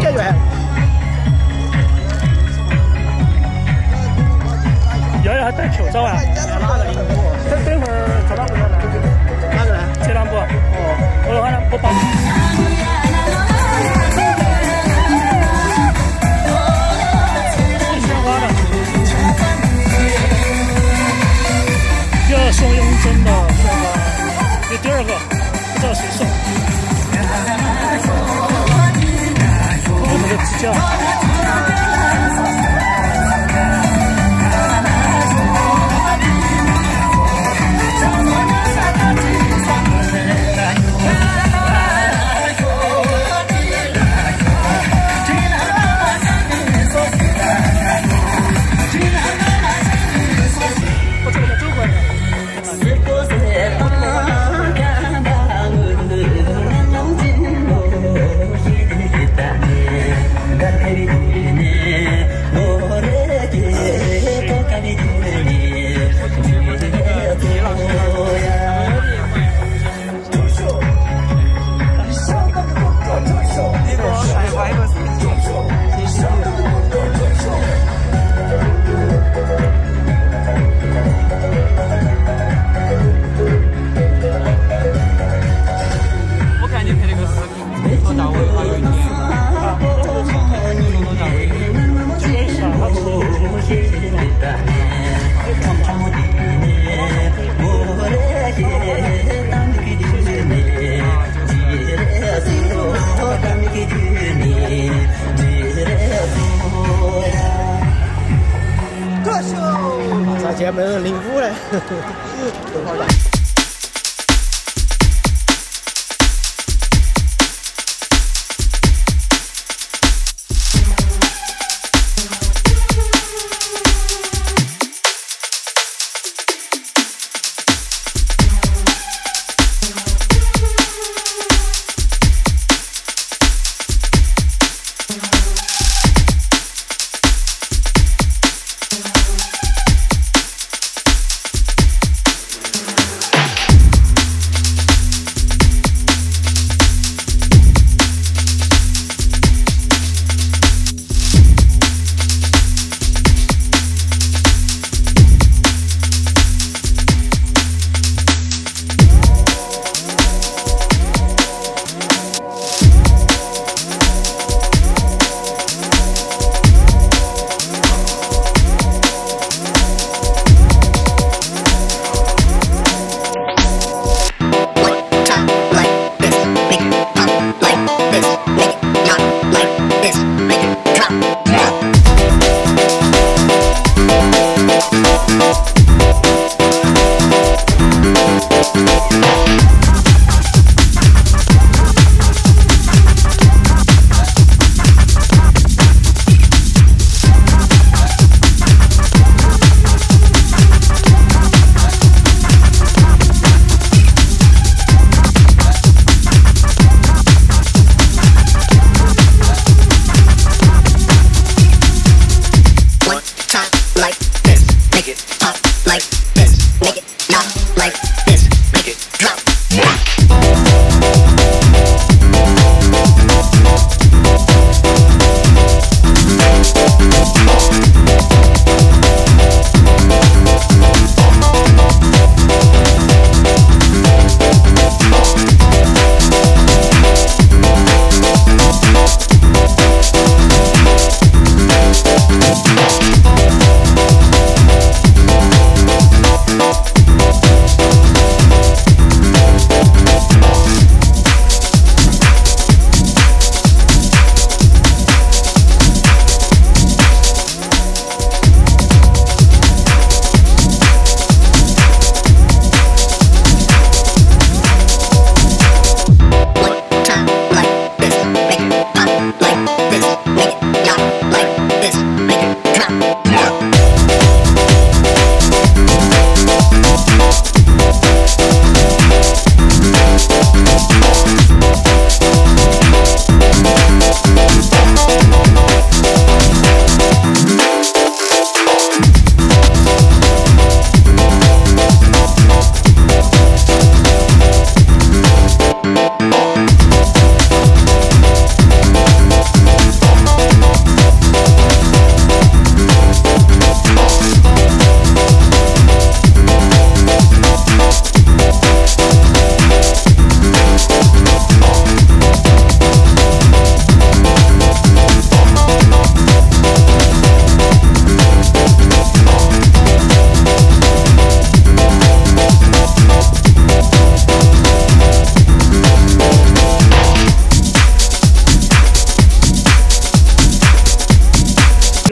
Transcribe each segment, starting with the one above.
解决。瑶瑶还戴口罩啊？哪个领舞？等会儿找他回来。哪个呢？接两步。哦，我喊他不帮。要送雍正的鲜花，有第二个，不知道谁送。我这个支架。咋竟然没人领舞嘞？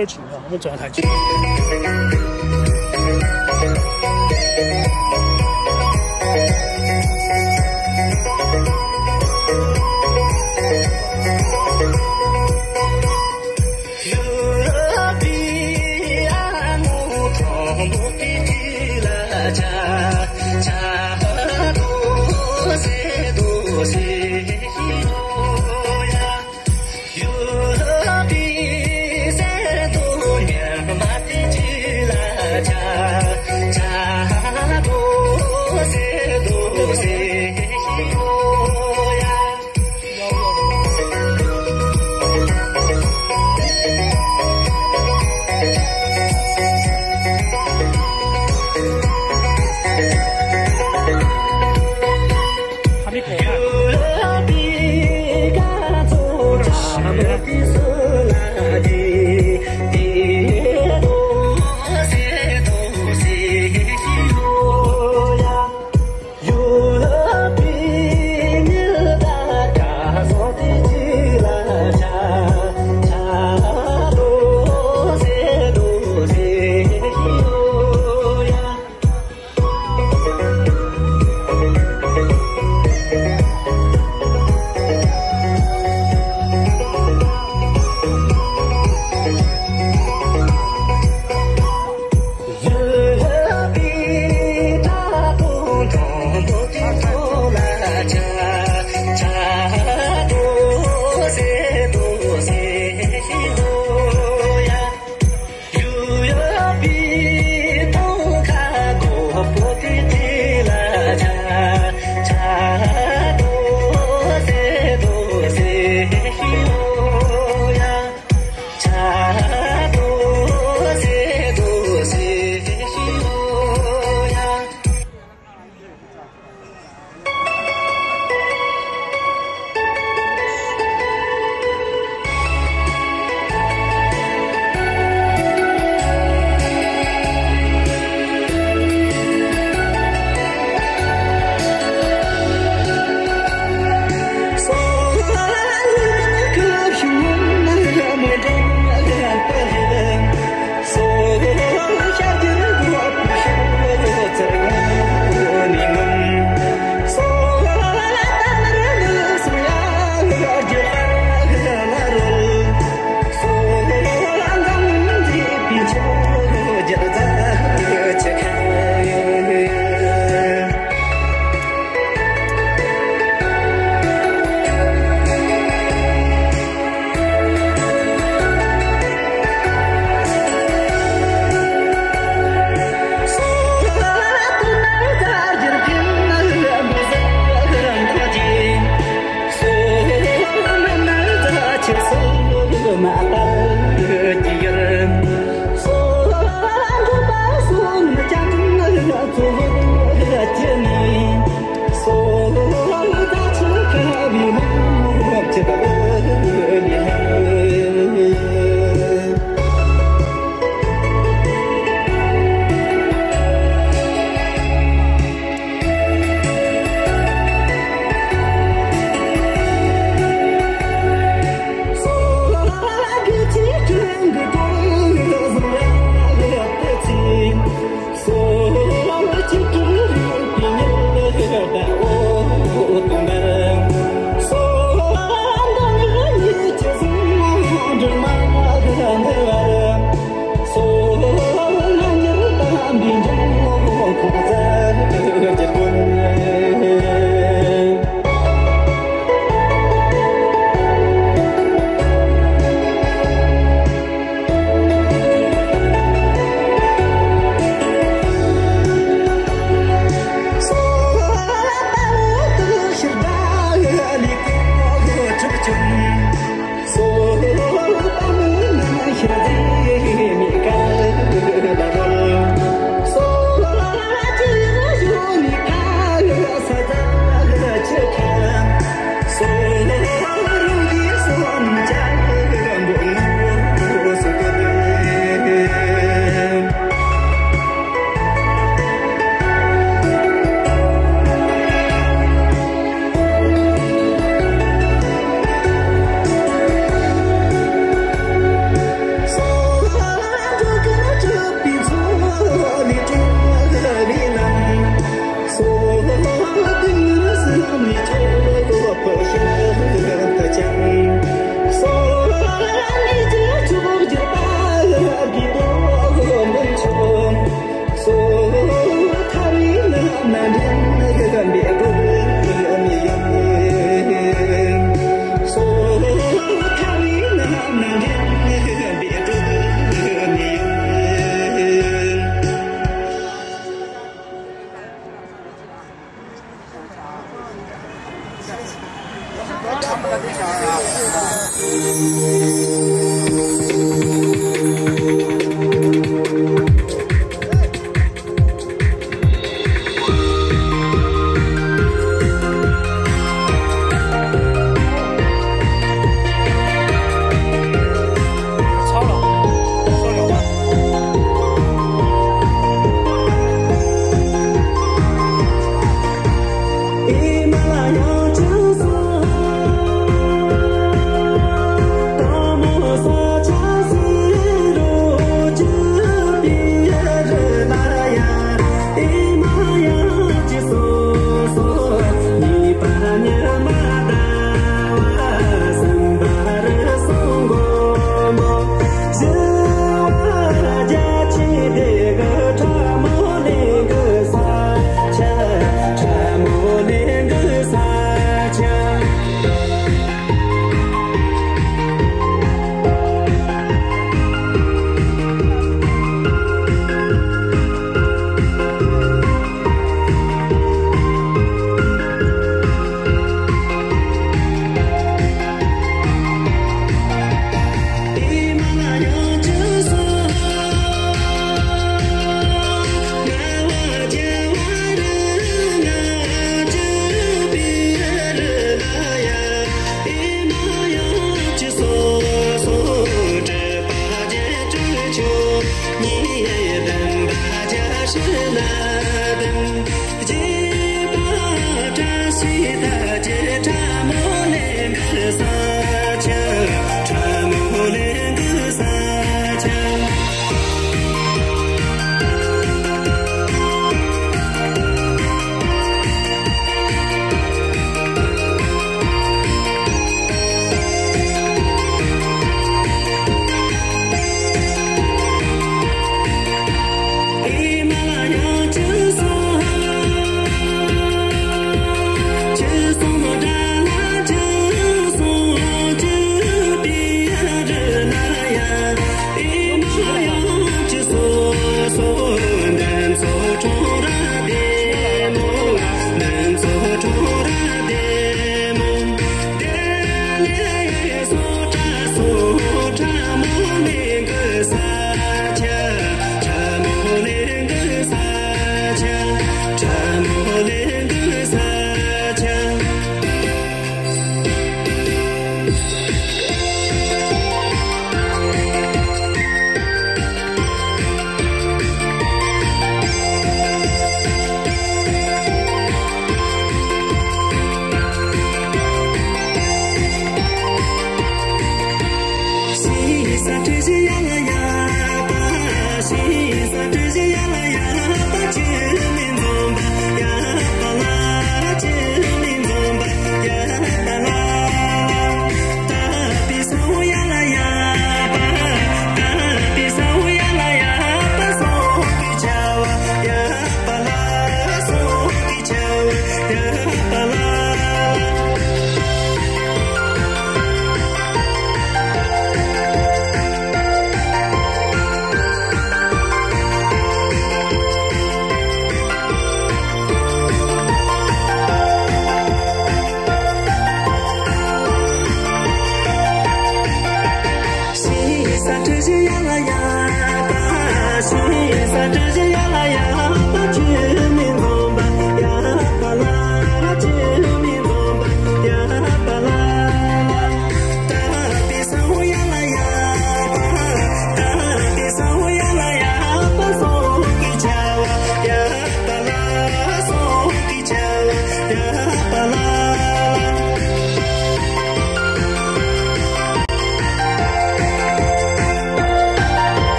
点近啊，我们转得太近。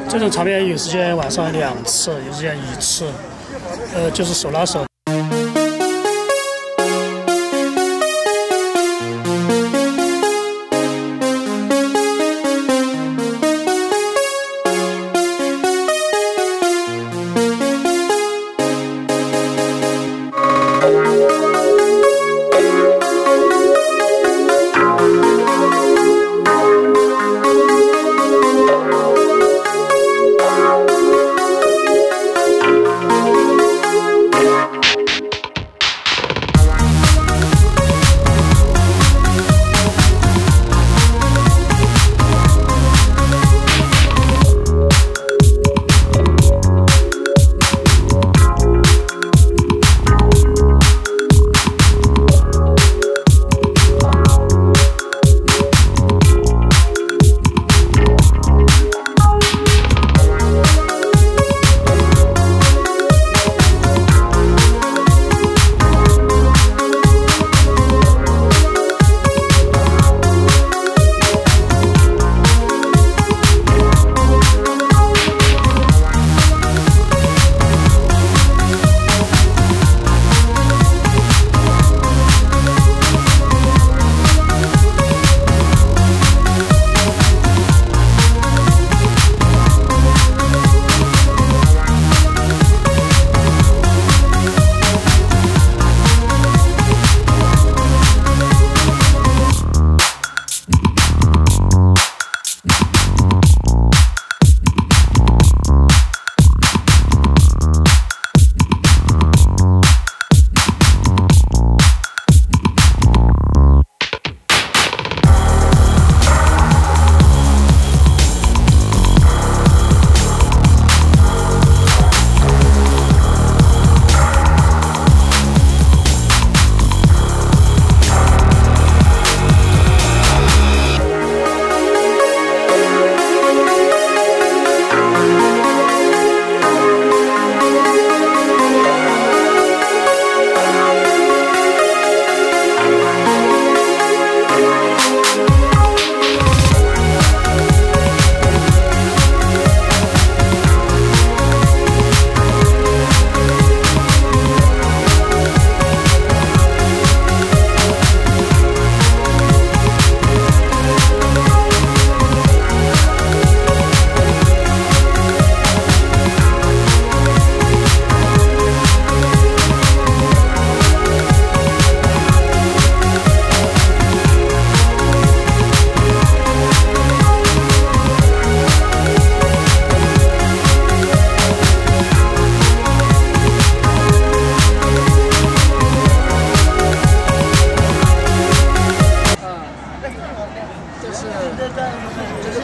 这种场面有时间晚上2次，有时间1次，就是手拉手。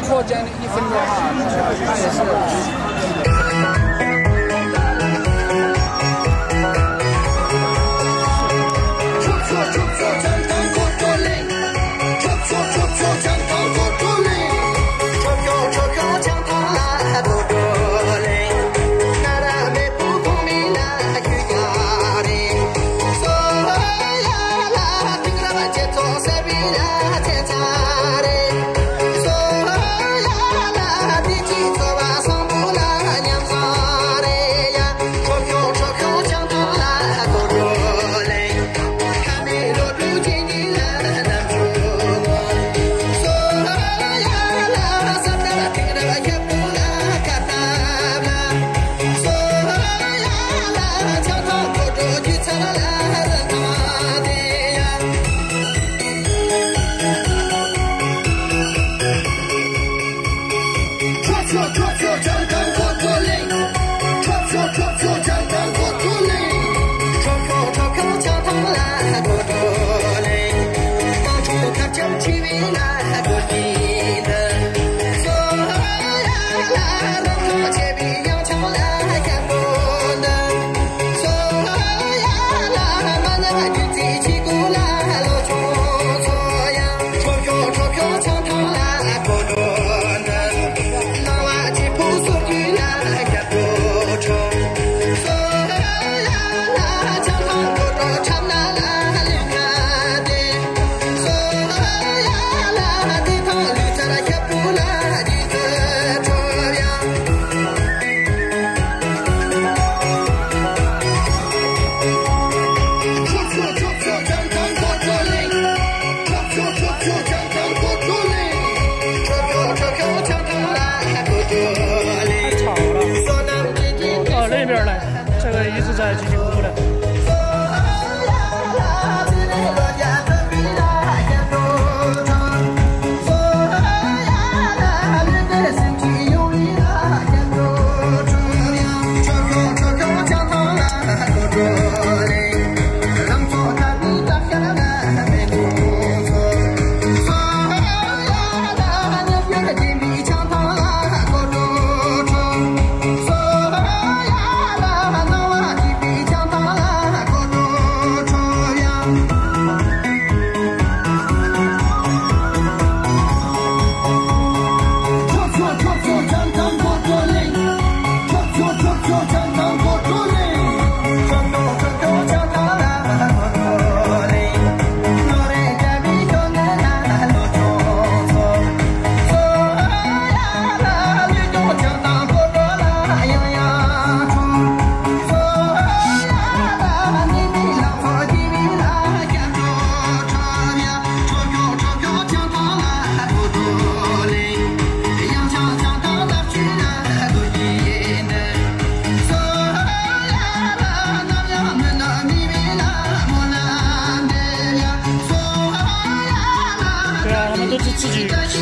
扩建1分钟啊，那也是。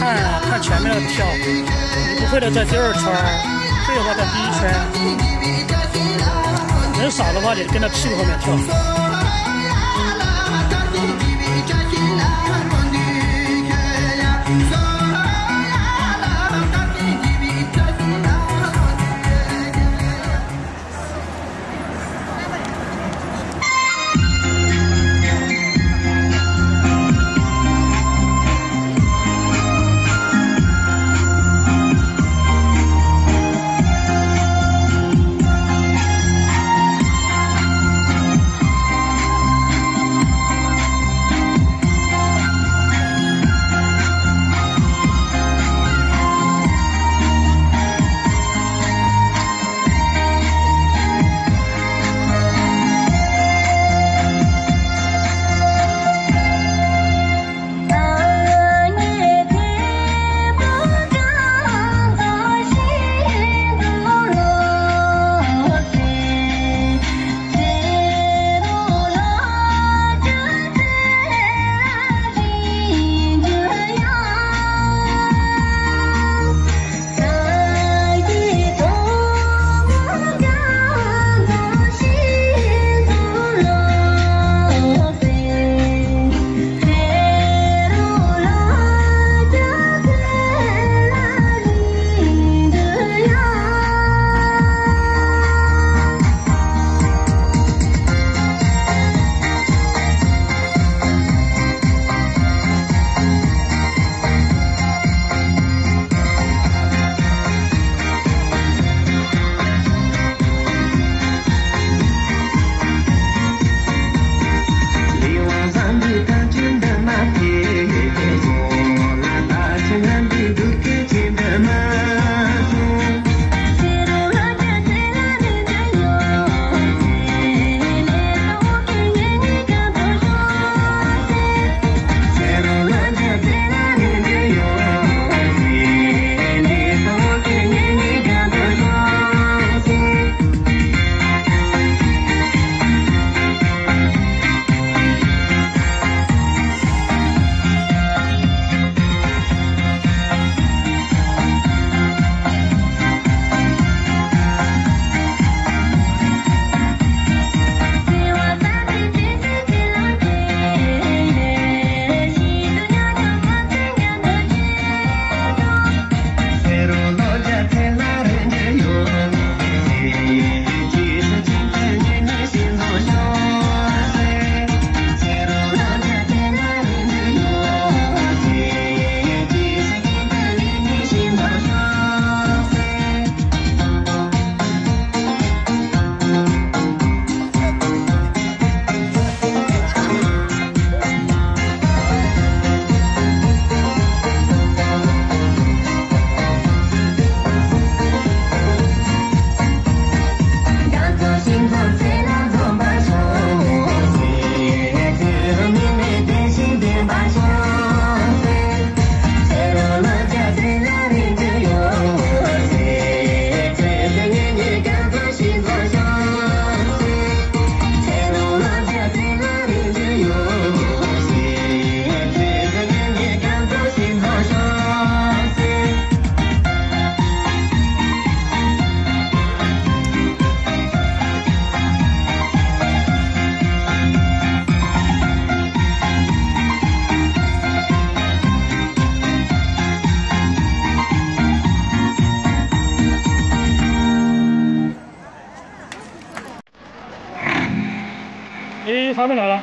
看啊，看前面的跳，你不会的在第二圈，会的话在第一圈，人少的话你跟着屁股后面跳。他们来了。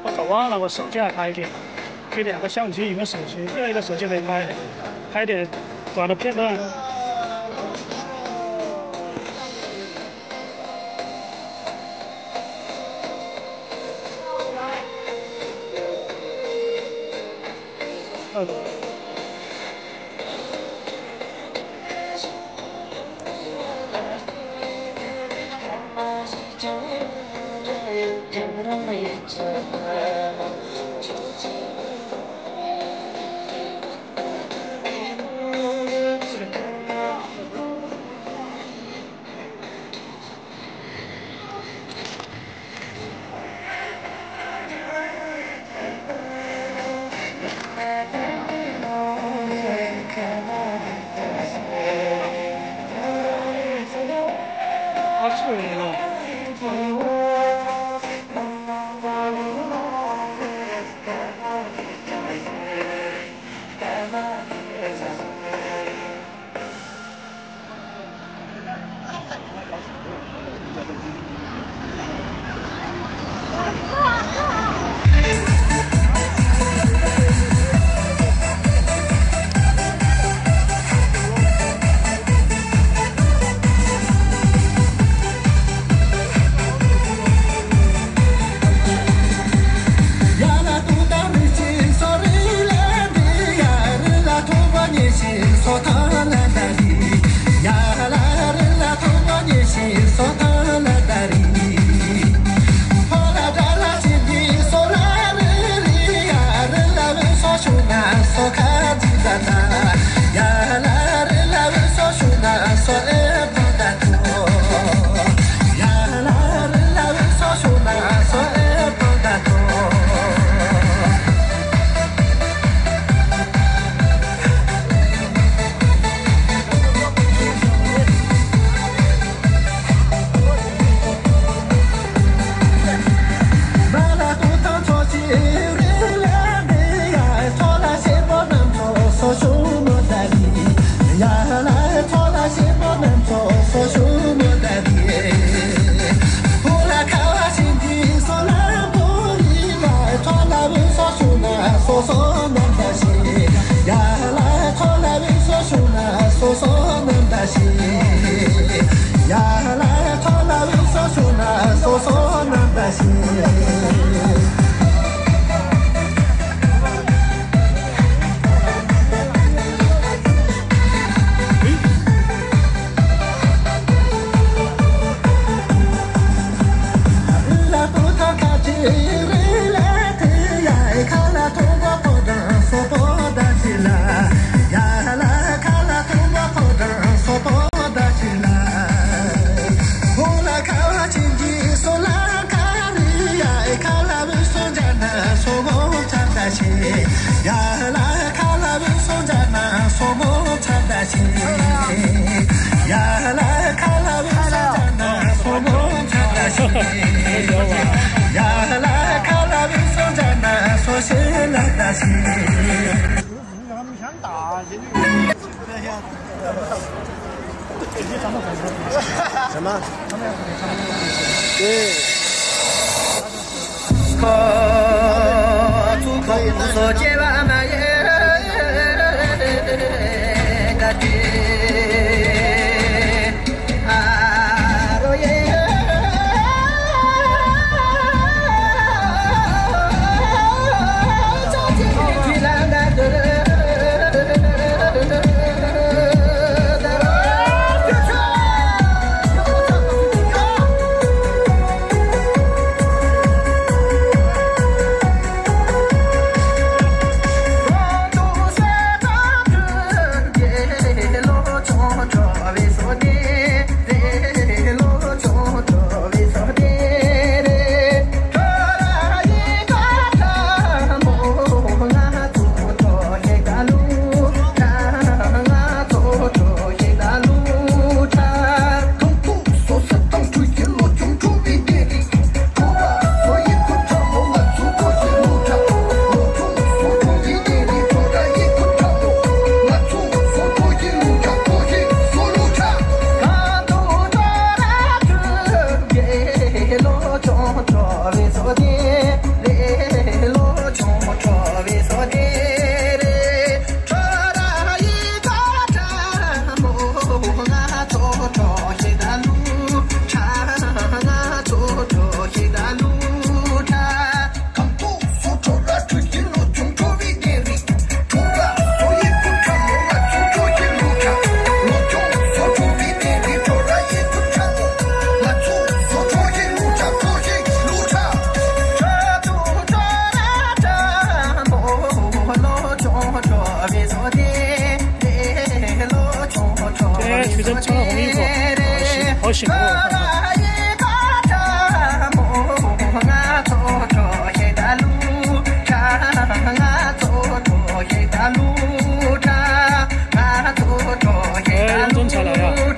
我搞忘了，我手机还开的，给2个相机，一个手机，另外一个手机可以拍点短的片段。什么？对。可以做结完嘛耶？好辛苦。认真材料呀。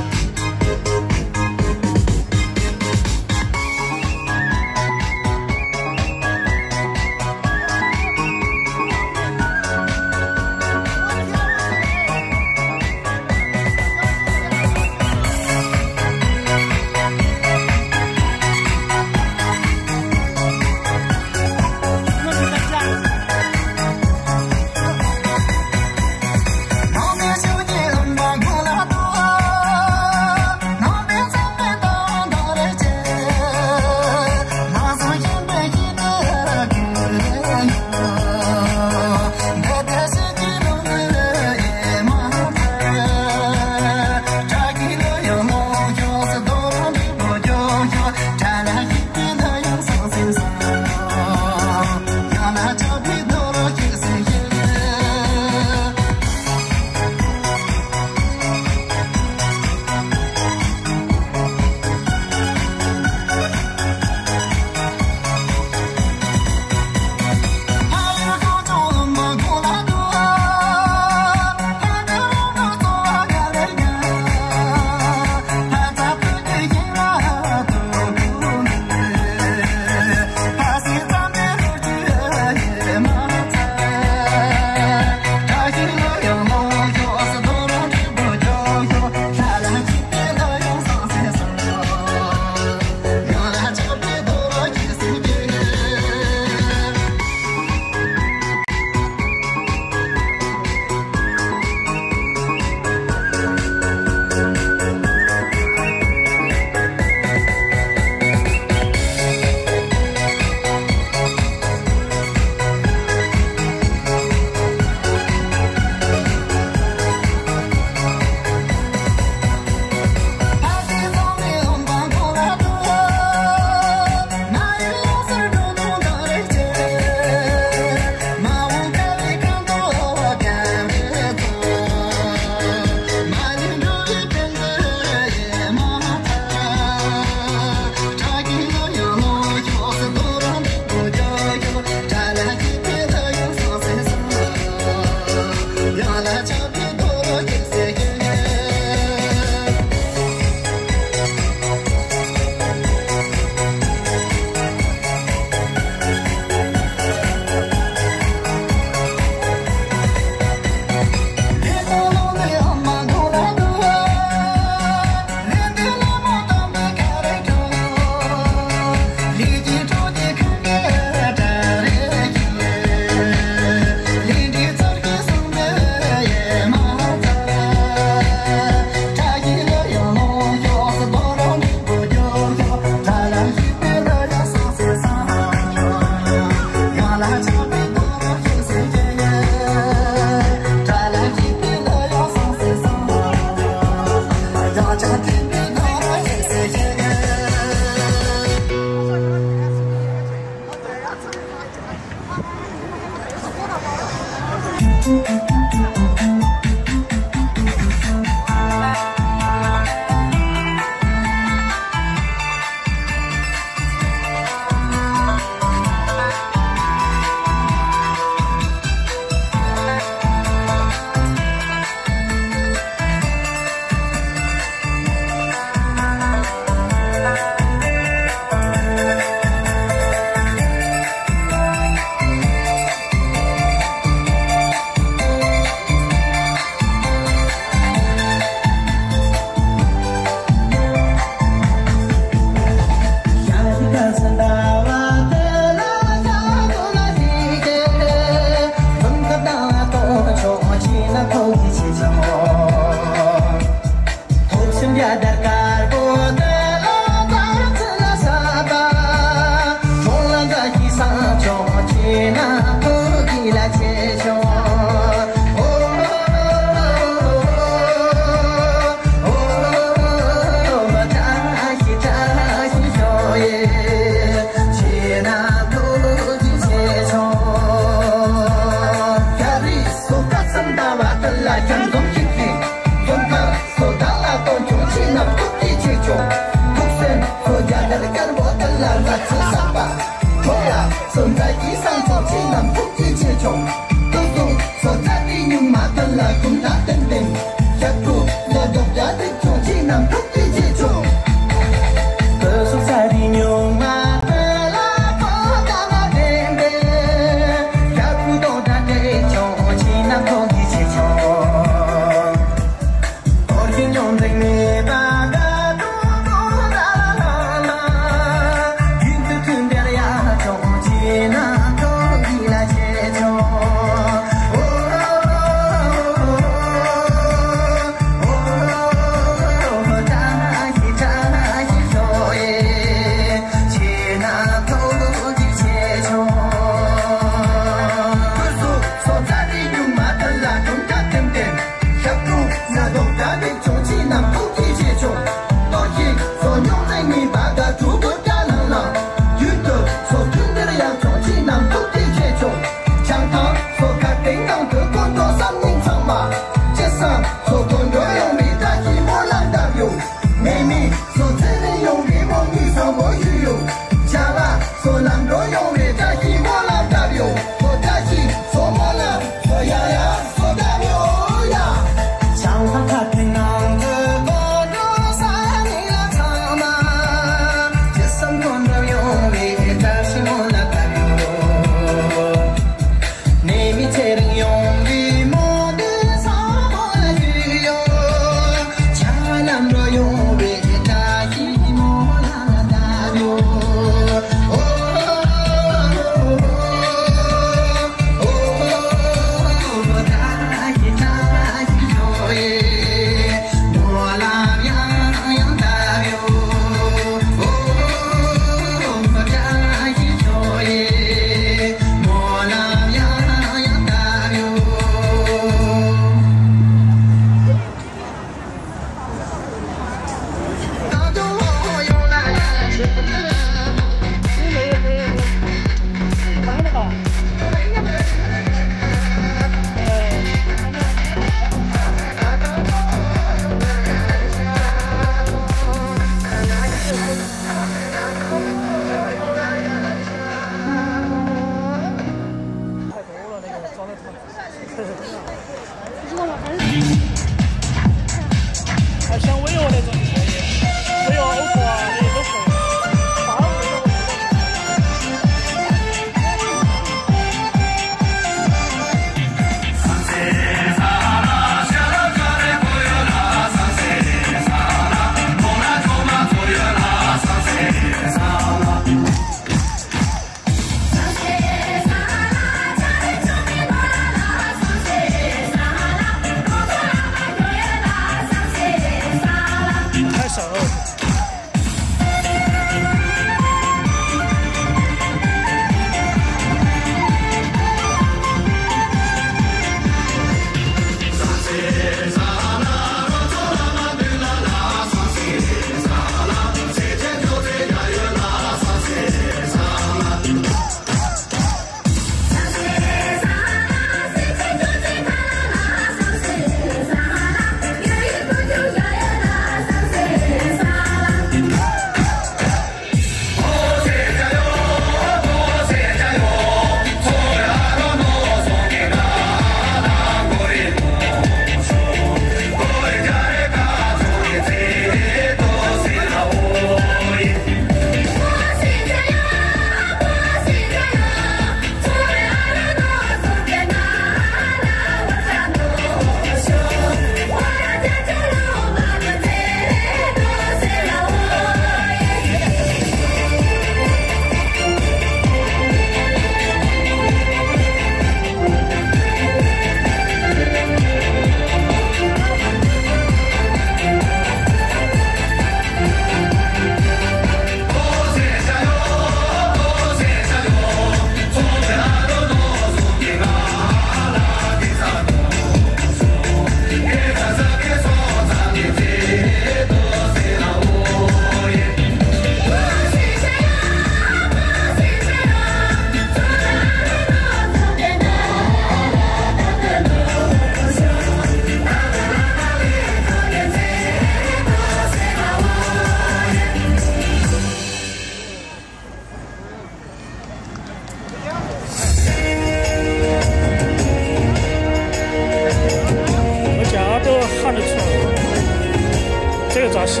这个扎西，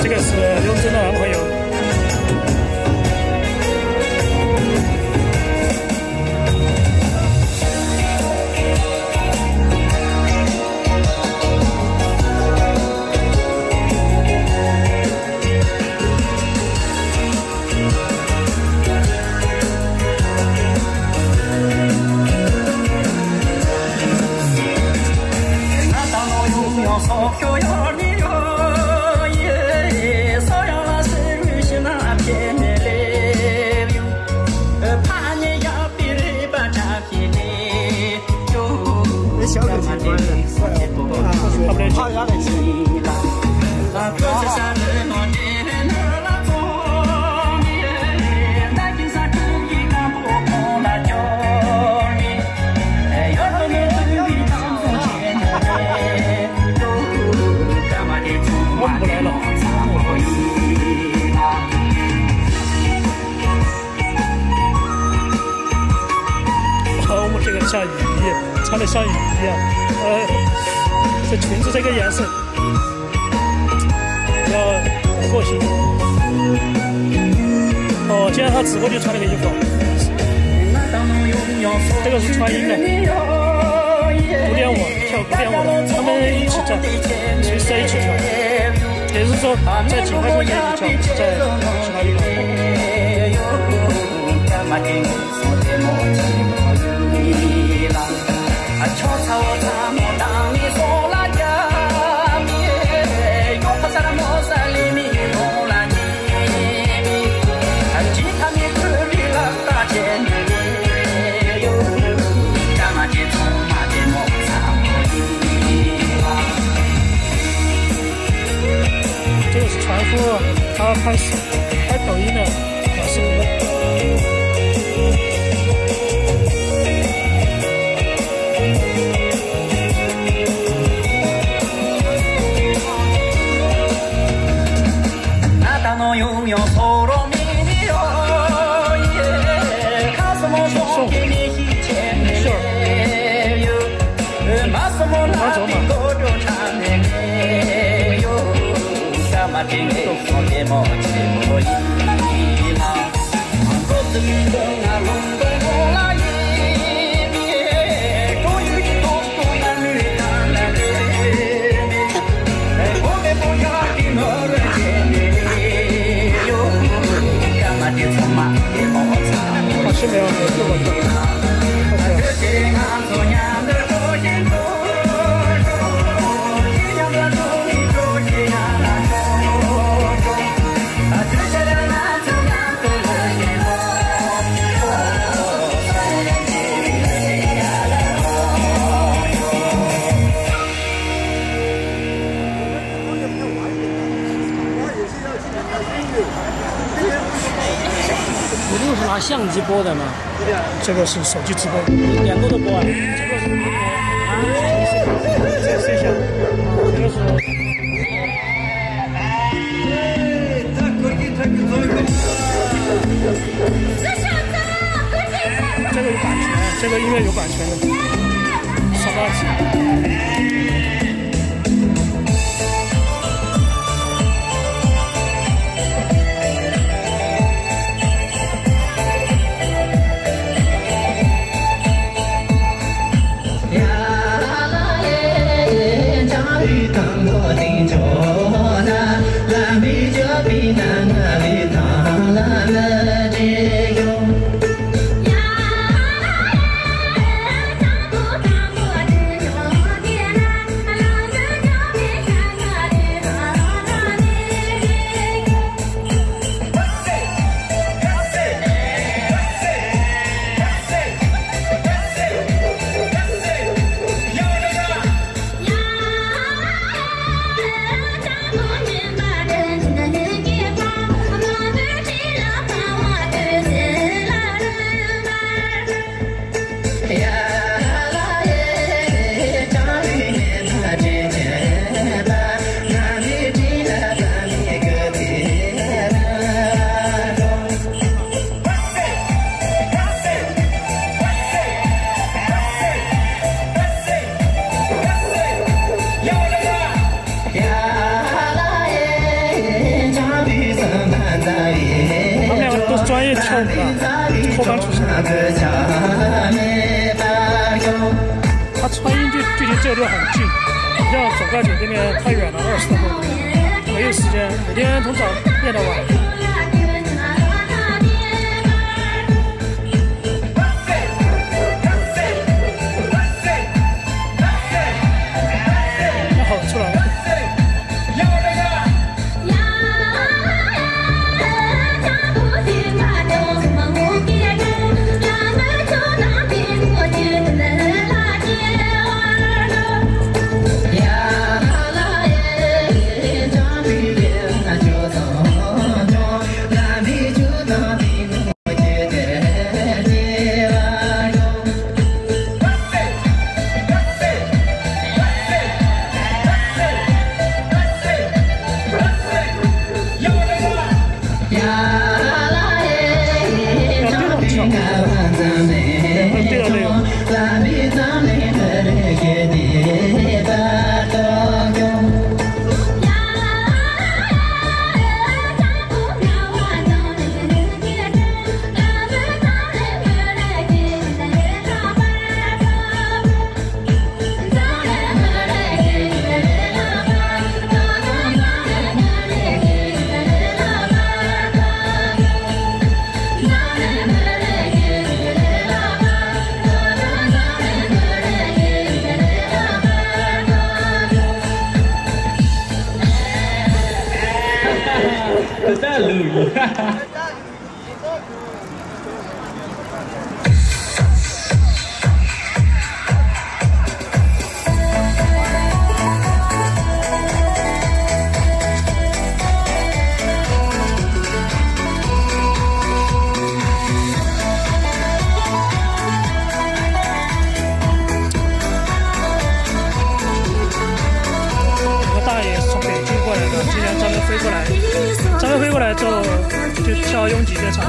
这个是永贞的男朋友。小狗挺乖的，他不能怕压得起。这个像雨衣，穿的像雨衣一样。这裙子这个颜色比较个性。哦，今天他直播就穿这个衣服。这个是川音的，古典舞，跳古典舞的，他们一起在，随时在一起跳。也就是说，在景泰中间一起跳，不是在其他地方。这个是船夫，他拍抖音的短视频。是没有做过这个。这个是拿相机播的吗？这个是手机直播，两个都播啊。这个是这是这个是。这个有版权，这个音乐有版权的，上八级。专业跳舞的，科班出身的。他川音距离这个地方很近，你像总干酒这边太远了，20多公里，没有时间，每天从早练到晚。那好，出来了。飞过来之后就跳拥挤乐场。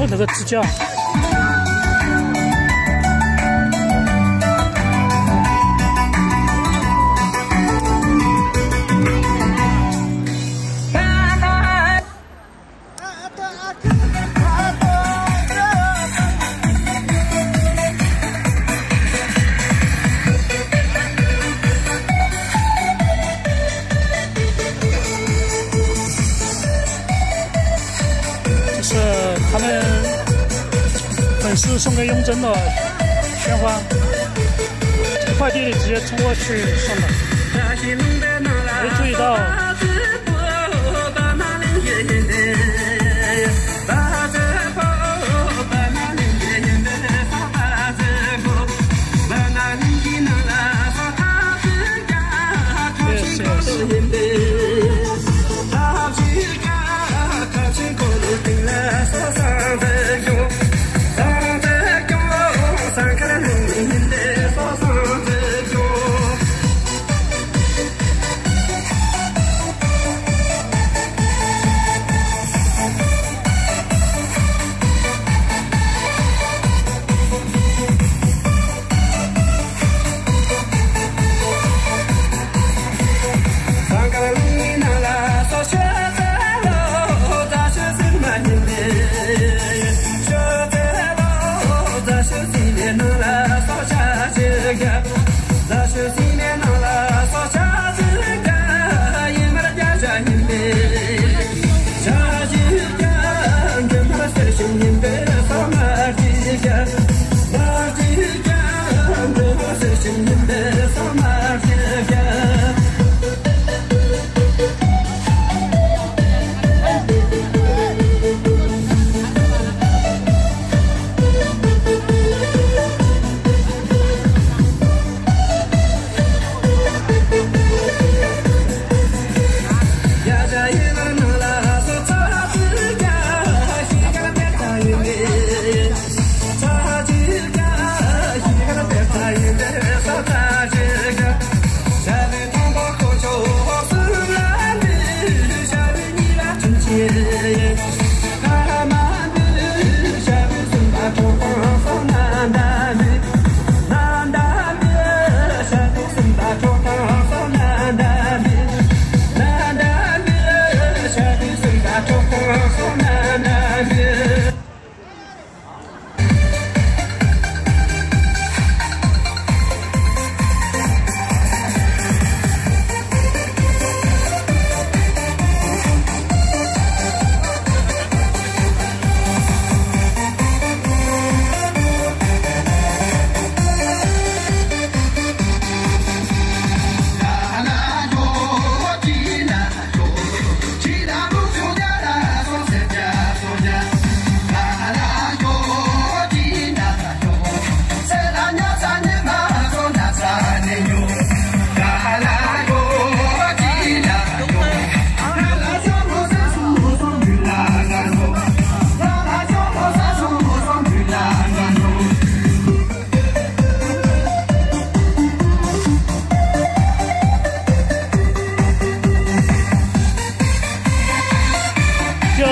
有那个支架。他们粉丝送给雍真的鲜花，这个快递直接冲过去送的。没注意到。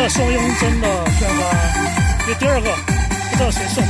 送雍真的鲜花，这第二个不知道谁送。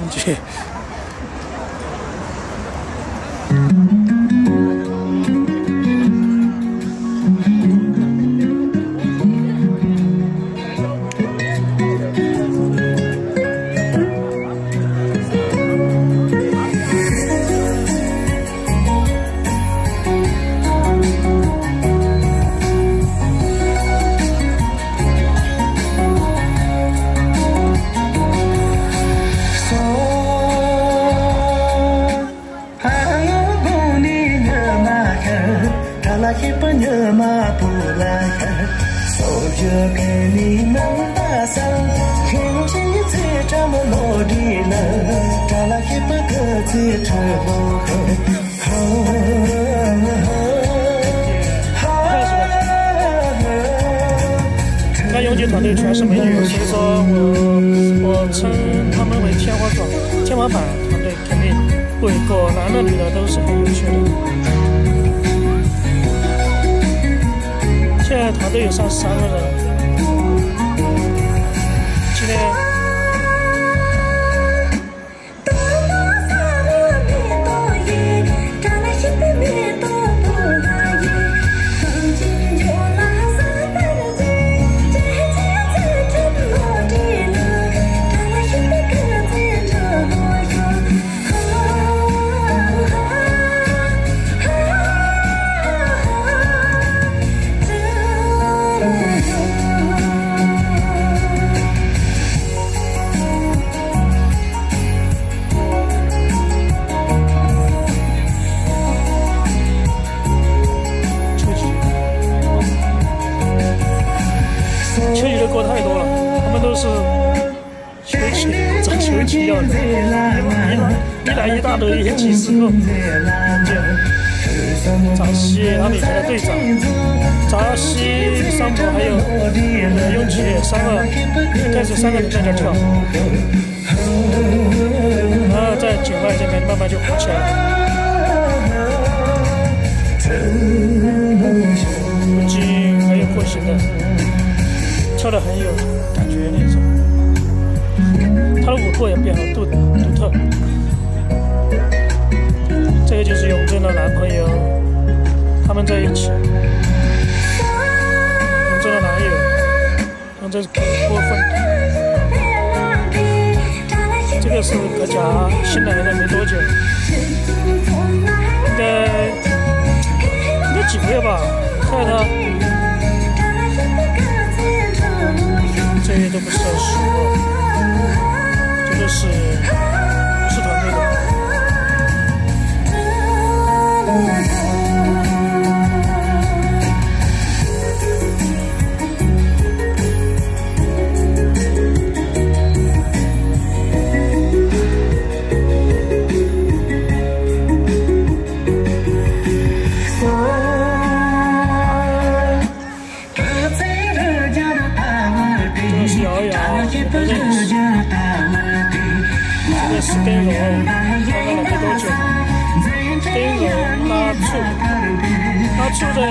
去。看拥挤团队全是美女，所以说我称他们为天花板团队，肯定不为过，男的女的都是很优秀的。现在团队有33个人，今天。歌太多了，他们都是找球技要的，一来一大堆，几十个。扎西他们以前的队长，扎西、桑普还有拥挤3个，开始3个人在这跳，然后在井外这边慢慢就火起来了。估计还有过型的。跳得很有感觉那种，他的舞步也比较独特。这个就是永贞的男朋友，他们在一起。永贞的男友，永贞是郭峰，这个是葛佳新来的没多久，应该几个月吧，看他。这些都不是很熟，这个是团队的。这是灯笼，刚刚来没多久。灯笼拉醋的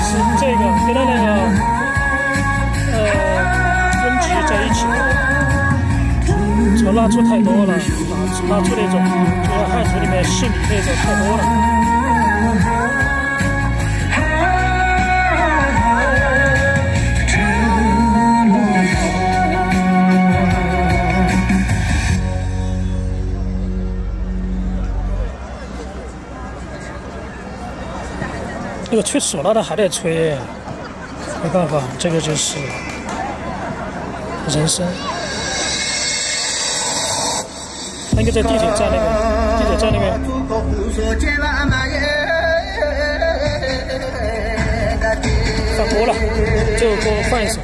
是这个跟他那个温吉在一起的，这个拉醋太多了，拉醋那种，就像汉族里面姓李那种太多了。这个吹唢呐的还得吹，没办法，这个就是人生。那个在地铁站那边，地铁站那边。放歌了，这首歌放一首。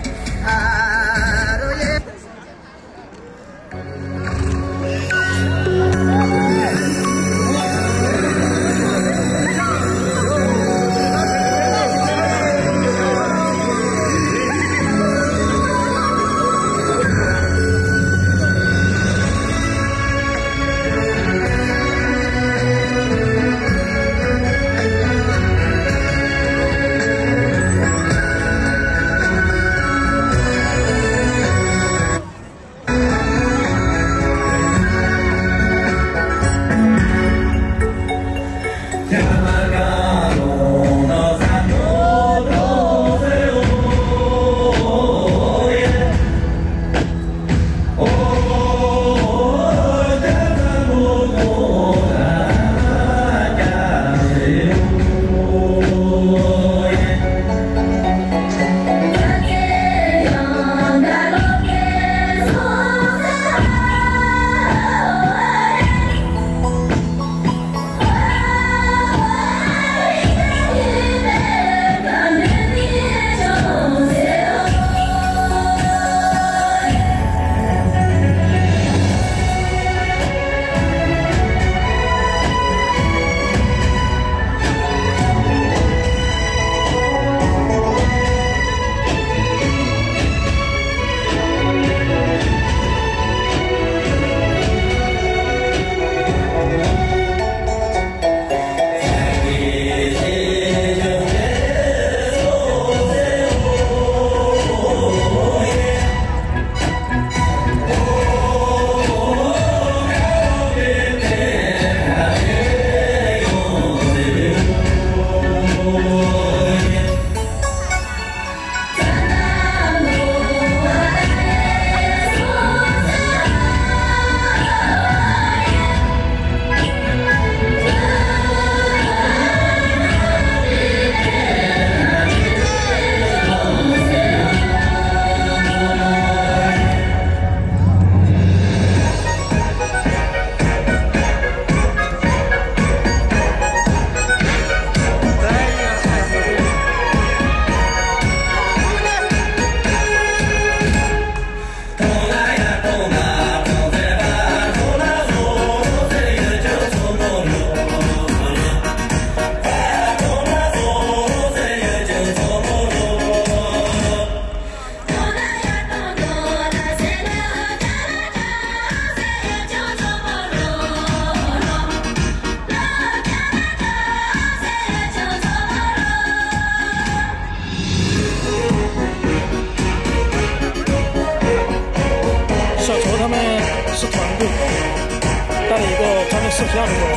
的摄像的过来。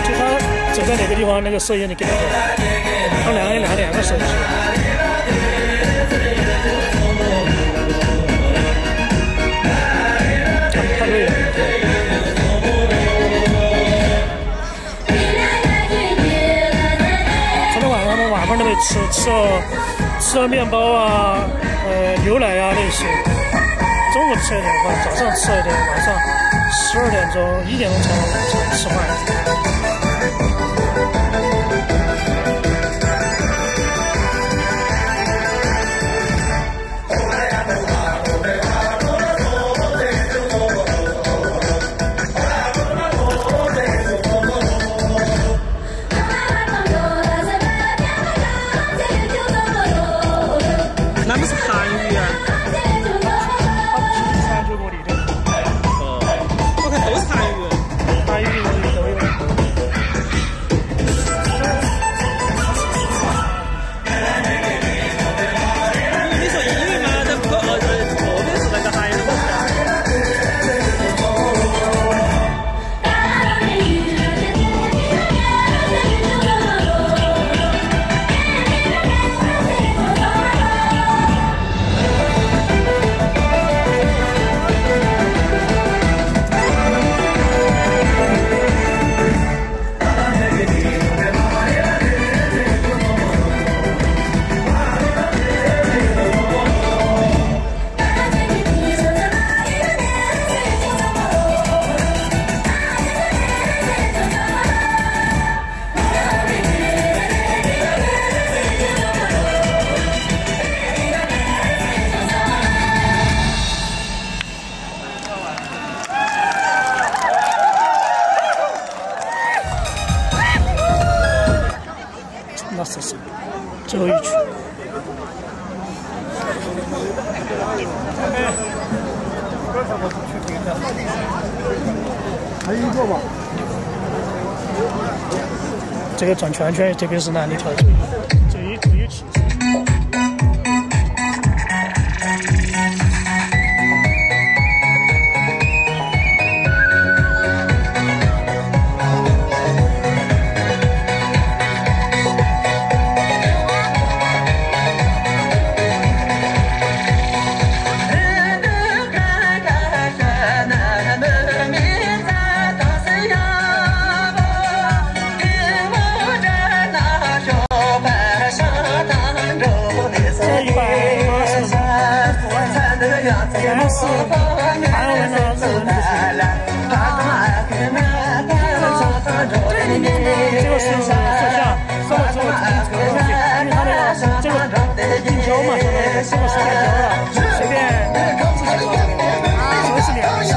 就他走在哪个地方，那个摄影你给他他两个摄影师。太累了。昨天晚上我们晚饭都没吃了面包啊，牛奶啊那些。中午吃了点饭，早上吃了点，晚上12点钟、1点钟才吃饭。那不是韩语啊？我看都是韩语，韩语、英语都有。你说英语嘛，这特别是那个韩语的。那是什么？最后一曲。还有一个吧。这个转圈圈，特别是男的跳最有气势。这个是摄像，收了之后这个东西，因为它那个这个定焦嘛，相当于这个是定焦了，随便自己做这个，这个是2次。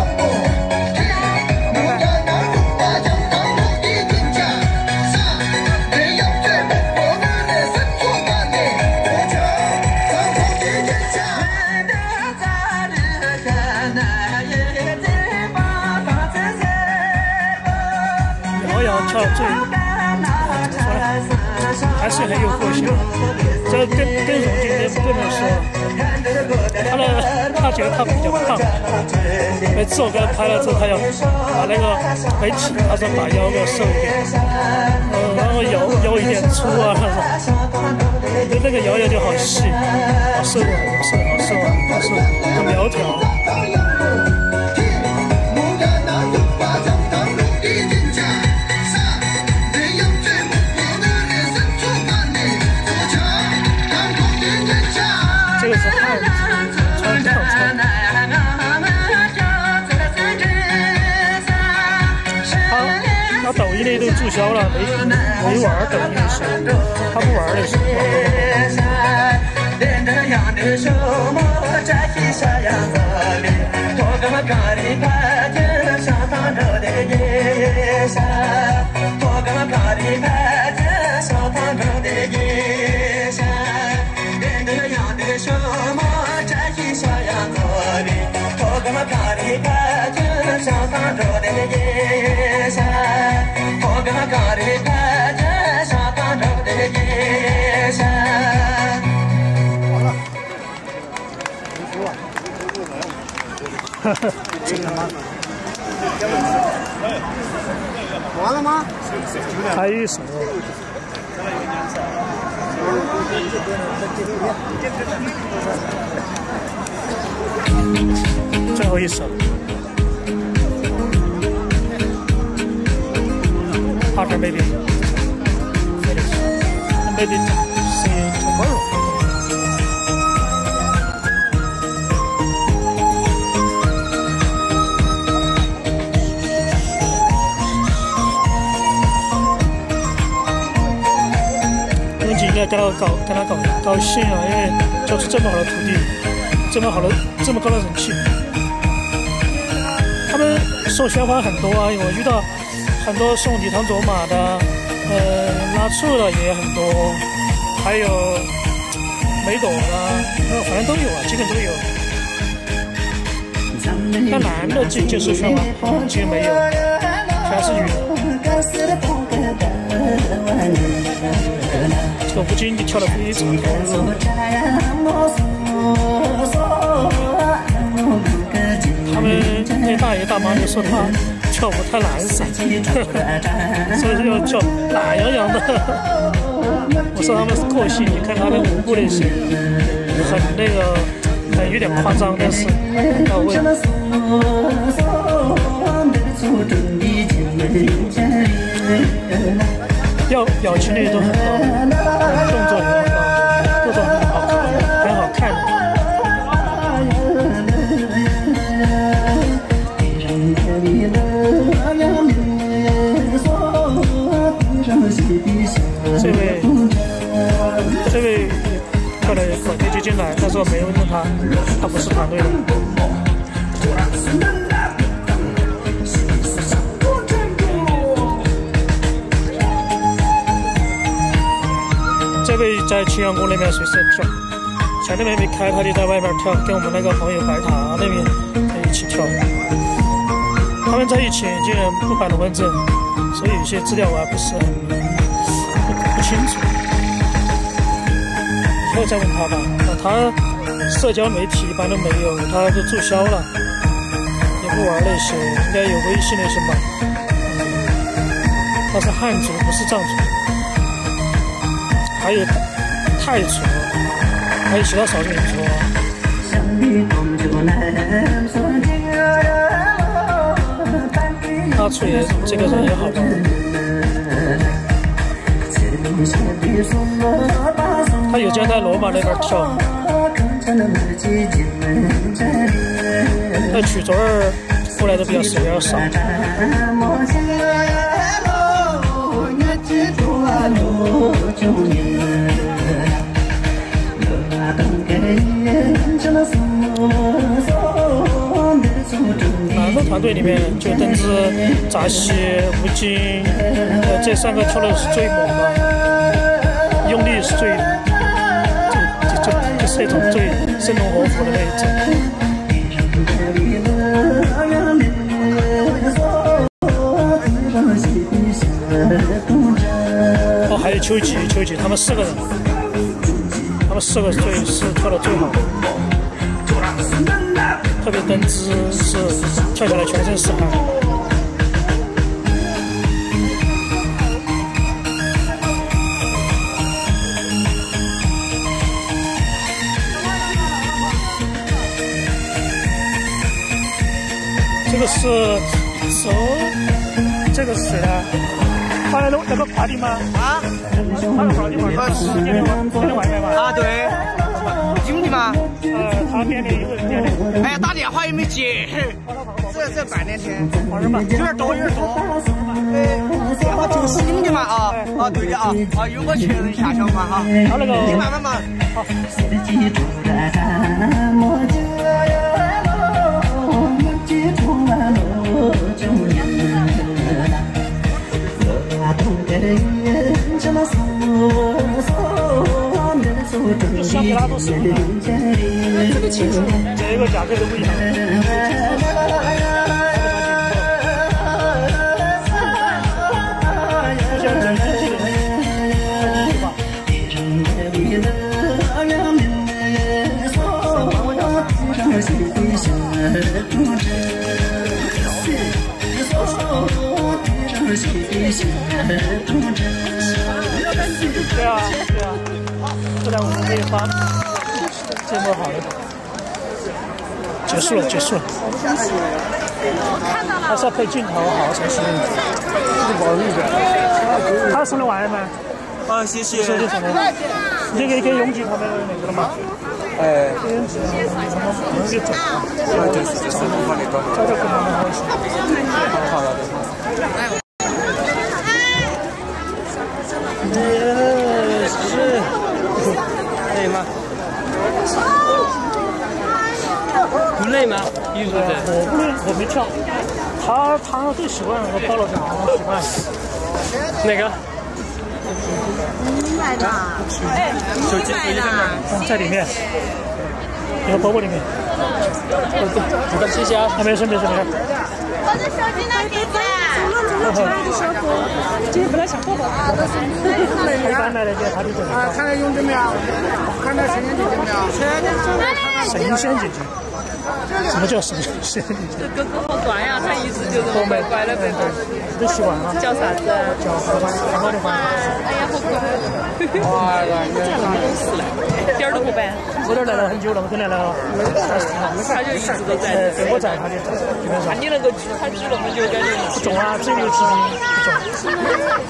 跳最怎么说呢？还是很有个性。这跟荣军不能说，他觉得他比较胖。每次我跟他拍了之后，他要把那个没体，他说把腰给瘦一点，然后腰有点粗啊，他说，就那个腰就好细，好瘦啊，好瘦啊，好瘦，很苗条。这个是汉子，穿跳操。他抖音里都注销了，没玩抖音的时候，他不玩的时候。这个吗？完了吗？还有一首。最后一首。After maybe finish, and maybe see you tomorrow. 文吉应该跟他高兴啊，因为交出这么好的徒弟，这么高的人气。他们送宣传很多啊，我遇到。很多送礼堂卓玛的，拉醋的也很多，还有梅朵的，反正都有啊，基本都有。但男的就是宣传，其实没有，全是女的。这个吴京跳得非常投入。他们那大爷大妈就说他跳舞太懒散，所以要跳懒洋洋的。我说他们是个性，你看他们舞步那些，很有点夸张，但是到位。表情也都很好，动作也很好，各种很好看的。这位跳的火推就进来，但是我没有问他不是团队的。这位在青阳宫那边随时跳，前那边没开，他就在外面跳，跟我们那个朋友白塔那边一起跳。他们在一起竟然不摆龙门阵，所以有些资料我还不是很不清楚。以后再问他吧。他社交媒体一般都没有，他都注销了，也不玩那些，应该有微信那些吧。他是汉族，不是藏族。还有泰族，还有其他少数民族。阿楚也这个人也好玩，他有家在罗马那边跳，那曲轴儿过来的比较少。男的团队里面就登之、扎西、吴京，这三个跳的是最猛的，用力是就是那种最生龙活虎的那一种。哦，还有秋吉，他们4个人，是跳的最好的。特别登之是跳下来全身是汗。这个是这个是谁的？他那个爬地吗？啊？他是爬地吗？是天天外面吗？啊，对。经理吗？他店里有人店里。哎呀，打电话也没接。这半年前。有点多。电话就是经理嘛啊对的啊有我确认一下小款哈。他那个。你慢慢嘛。好。香格拉都是这个清楚，这个价格都不一样。对啊，不然我们可以发节目好了。结束了。还是要配镜头好才行。他送的外卖。啊，谢谢。手机上面，你可以给永吉他们那个了嘛？哎。给永吉，他们给找。就是找点更好的好一些。好了。是。可以吗？不累吗？衣服的。我不累，我没跳。他最喜欢我报了奖，我喜欢。哪个？来的。手机在哪？在里面，你的包包里面。好的，谢谢啊。没事。我的手机呢，姐姐？走了，的小狗，今天本来想抱抱它，但是一般来讲它就不能。看到永贞没有？看到神仙姐姐没有？神仙姐姐。什么叫神仙姐姐？这哥哥好乖呀，他一直就这么乖乖的在这儿。都习惯了。叫啥子？叫好的话。哎呀，好乖！点儿都不摆。我这来了很久了，我跟来了。他就一直都在。对，我在他的基本上。你那个举他举那么久，感觉不重啊，只有6-7斤，不重。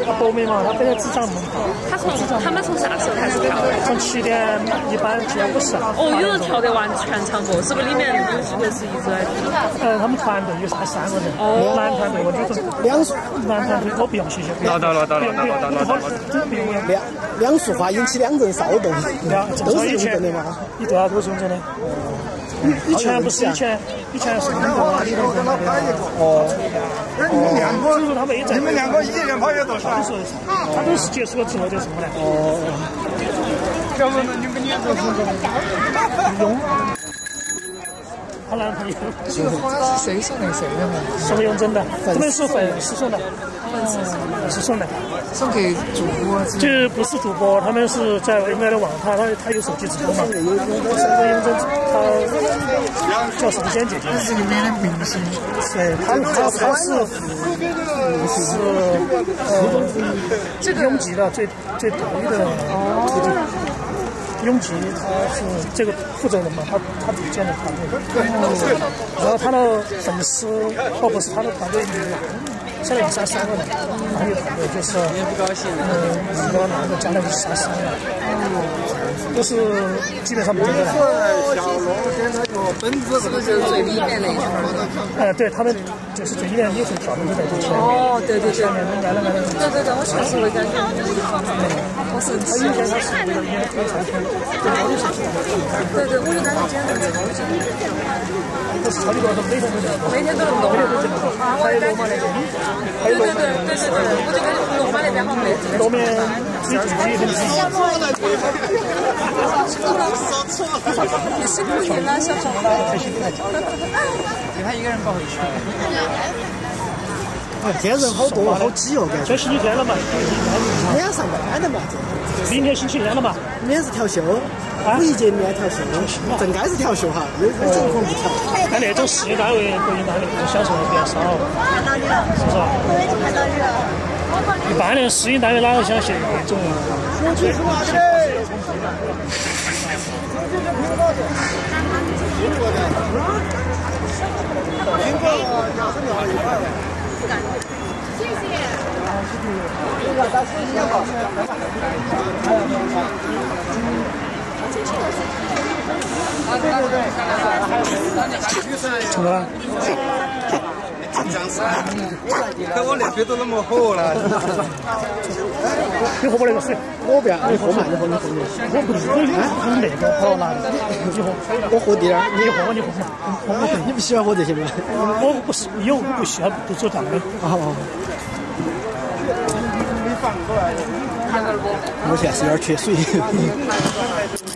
他薄眉嘛，他本来只长那么高。他们从啥时候开始跳？从7点一般7点50啊。哦，有人跳得完全场不？是不是里面有几个是一直在跳？他们团队有3个人，男团队我女团男团队我不用谢谢。两束花引起2阵骚动，都是永贞的吗？你对啊，都是永贞的。以前不是以前是那个李东坤那边哦，就是他没在。你们2个一人跑有多少？他都是结束了之后就什么的。哦。要不你们2个是永。他男朋友。这个花是谁送给谁的呢？送给永贞的，他们是粉丝送的。是送的。送给主播。这不是主播，他们是在原来的网，他有手机直播嘛。送给永贞，他叫神仙姐姐。是里面的明星。对，他是拥挤的最得意的弟弟。拥挤他是这个负责人嘛，他组建的团队。然后他的粉丝，不是他的团队里面。现在有3个人，还有团队就是也不高兴1个男的加了13个，都是基本上不对的。小龙跟那个本子是不是就是最里面那一圈？对他们就是最里面有时候跳的就在这前面。哦，对。对，我确实会感觉好神奇。他以前他是为了演歌唱片，对，我就感觉这样子。不是超级多，每天都能动。还有罗马那边。对，我就感觉罗马那边好美。罗面自己很自信。也是不赢了，小熊。给他一个人抱回去。今天人好多，好挤哦，感觉。这星期天了嘛？明天上班的嘛？明天星期天了嘛？明天是调休，5一节明天调休，正该是调休哈，有情况不调。但那种事业单位、国营单位享受的比较少，是不是？一般的私营单位哪个想写那种？怎么了？可我那边都那么火了。你喝不那个水？我不要，你喝嘛，你喝。我不喝，你那个好拿的，你喝。我喝点儿，你喝嘛。你不喜欢喝这些吗？我不是有，不需要不做账的。哦。我现在是有点缺水。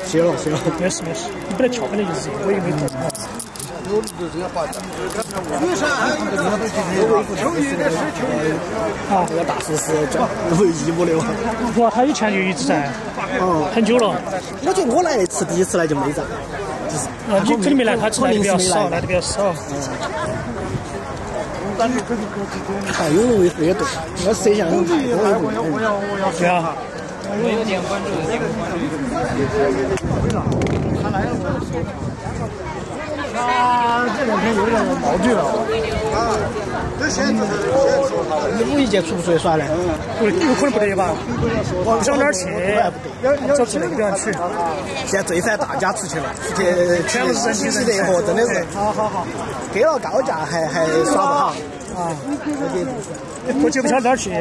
歇了。没事，你本来跳本来就是我也没动。我大叔是唯一不留。哇，他以前就一直在，很久了。我觉得我来那次第一次来就没在，你肯定没来，他来的比较少，来的比较少。看涌入越多，我摄像有太多了。对啊。没有点关注的，点关注。他这两天有点闹剧了。你5一节出不出去耍呢？有可能不得吧？不想哪儿去，找自己地方去。现在最烦大家出去了，出去全部是人挤得和，真的是。好。给了高价还耍不好啊！我就不晓得哪儿去。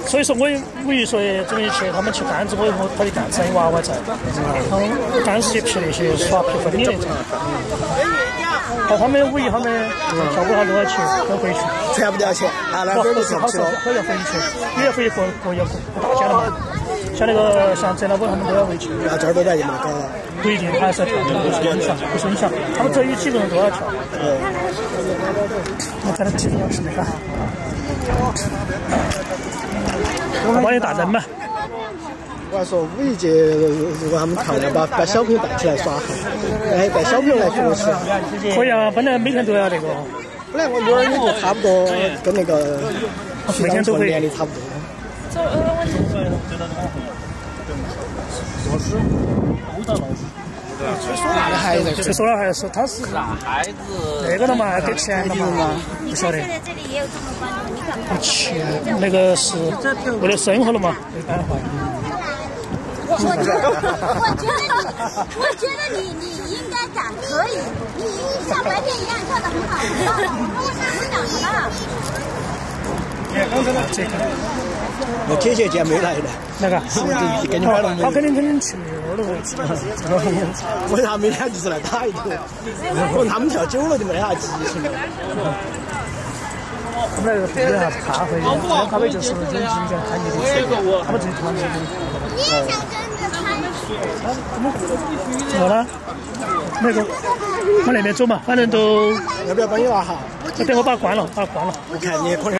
所以说，我5一说准备去，他们去甘孜，我以后跑去甘孜，有娃娃在，甘孜去皮那些耍皮分的那种。好，他们5一他们跳舞他都要去，都回去，全部都要去，啊，那边都去不去了，都要回去，也要回过大家了嘛。像那个像浙老板他们都要回去。那这儿都在这么搞了。不一定，还是要跳，不是很强，他们这有几个人都要跳。我在那几个小时那个。我帮你打人嘛。我还说5一节，如果他们跳要把小朋友带起来耍，带小朋友来学习。可以啊，本来每天都要那个。本来我女儿也就差不多跟那个每天都会年龄差不多。吹唢呐的孩子，吹唢呐还是他是孩子那个的嘛，给钱的嘛，不晓得。给钱那个是为了生活了嘛，没办法。我觉得你应该敢，可以，你像白天一样跳得很好，我是讲的了。这个，我姐姐今天没来的，那个，跟你摆龙门，他肯定去那儿了。为啥每天就是来打一头？可能他们跳久了就没啥激情了。他们那个有啥子咖啡？这个咖啡就是人经常看你的钱，他们这团队的。你也想跟着参与？怎么了？那个往那边走嘛，反正都。要不要帮你拿哈？等我把它关了，我看你可能。